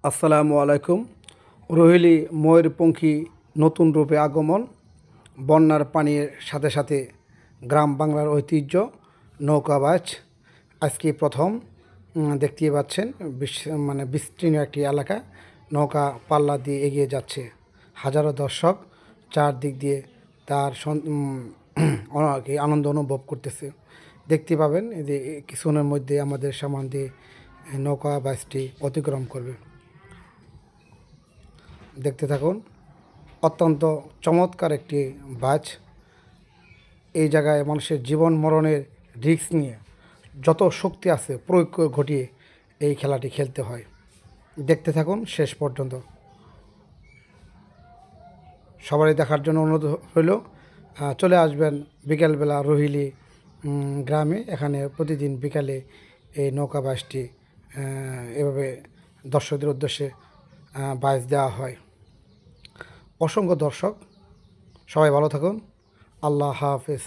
আসসালামু আলাইকুম। রোহিলি ময়ূরপঙ্খী নতুন রূপে আগমন। বন্যার পানির সাথে সাথে গ্রাম বাংলার ঐতিহ্য নৌকাবাজ আজকে প্রথম দেখতেই পাচ্ছেন। বিস্তীর্ণ একটি এলাকা নৌকা পাল্লা দিয়ে এগিয়ে যাচ্ছে। হাজারো দর্শক চারদিক দিয়ে তার আনন্দ অনুভব করতেছে। দেখতে পাবেন যে কিছুক্ষণের মধ্যে আমাদের সামনে দিয়ে নৌকা বাসটি অতিক্রম করবে। দেখতে থাকুন। অত্যন্ত চমৎকার একটি বাস। এই জায়গায় মানুষের জীবন মরণের রিস্ক নিয়ে যত শক্তি আছে প্রয়োগ ঘটিয়ে এই খেলাটি খেলতে হয়। দেখতে থাকুন শেষ পর্যন্ত। সবারই দেখার জন্য অনুরোধ হইল, চলে আসবেন বিকেলবেলা রোহিলি গ্রামে। এখানে প্রতিদিন বিকালে এই নৌকা বাসটি এভাবে দর্শকদের উদ্দেশ্যে বাস দেওয়া হয়। অসংখ্য দর্শক, সবাই ভালো থাকুন। আল্লাহ হাফেজ।